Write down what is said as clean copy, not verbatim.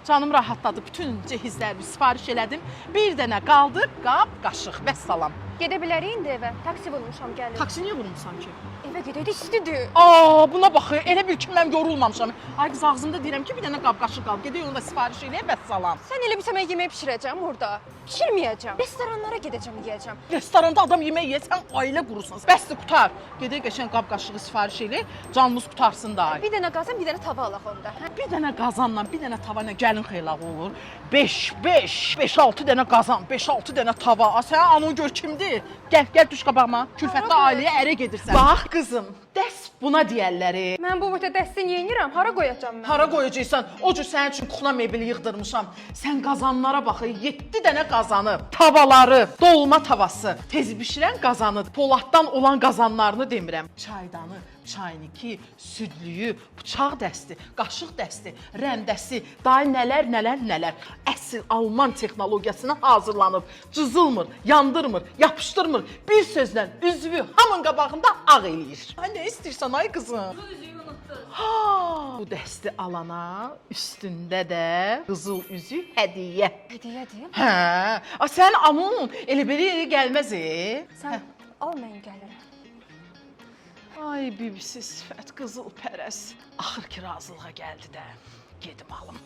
Canım rahatladı. Bütün cehizlərimi sifariş elədim. Bir dənə qaldı, qab, qaşıq. Vəssalam. Gedə bilərik indi evə. Taksi vurmuşam gəlir. Taksi niyə vurmusan ki? Evə gedək, istidir. Buna bax, elə bil ki, mən yorulmamışam. Ay qız ağzımda deyirəm ki, bir dənə qab, qaşıq qalıb. Gedək onu da sifariş eləyə, vəssalam. Sən elə bilsə mən yemək bişirəcəm orada. Bişirməyəcəm. Restoranlara gedəcəm, yeyəcəm. Restoranda adam yemək yeyəsən, ailə qurursan. Bəsdir, qutar. Gedək qəşəng qab, qaşığı sifariş elə, canımız qutarsın da. Bir dənə qazan, bir dənə tava alaq onda. Hə? Bir dənə qazanla, bir dənə tava ilə gəlin xeylağı olur. 5-6 dənə qazan, 5-6 dənə tava. Sən anonu gör kimdir? Gəl düş qabağıma. Külfətli ailəyə ərə gedirsən. Bax qızım, dəs buna deyərləri. Mən bu boyda dəstin yeyinirəm, hara qoyacam mən? Hara qoyacaqsan? O cür sənin üçün kuxna mebeli yığdırmışam. Sən qazanlara bax, 7 dənə qazanı, tavaları, dolma tavası, tez bişirən qazanı, poladdan olan qazanlarını demirəm. Çaydanı, çayniki, südlüyü, bıçaq dəsti, qaşıq dəsti, rəndəsi, day nələr. Əsl Alman texnologiyasına hazırlanıb. Cızılmır, yandırmır, yapışdırmır. Bir sözlə üzvü hamın qabağında ağ eləyir. Ay nə istəyirsən ay qızım? Bu üzüyü unutdun. Bu dəsti alana üstündə də qızıl üzük hədiyyə. Hədiyədir. Hə, sən amun elə belə yerə gəlməz. Sən al, mən gəlirəm. Ay bibisi sifət qızıl pərəs. Axır ki razılığa gəldi də. Gedim alım.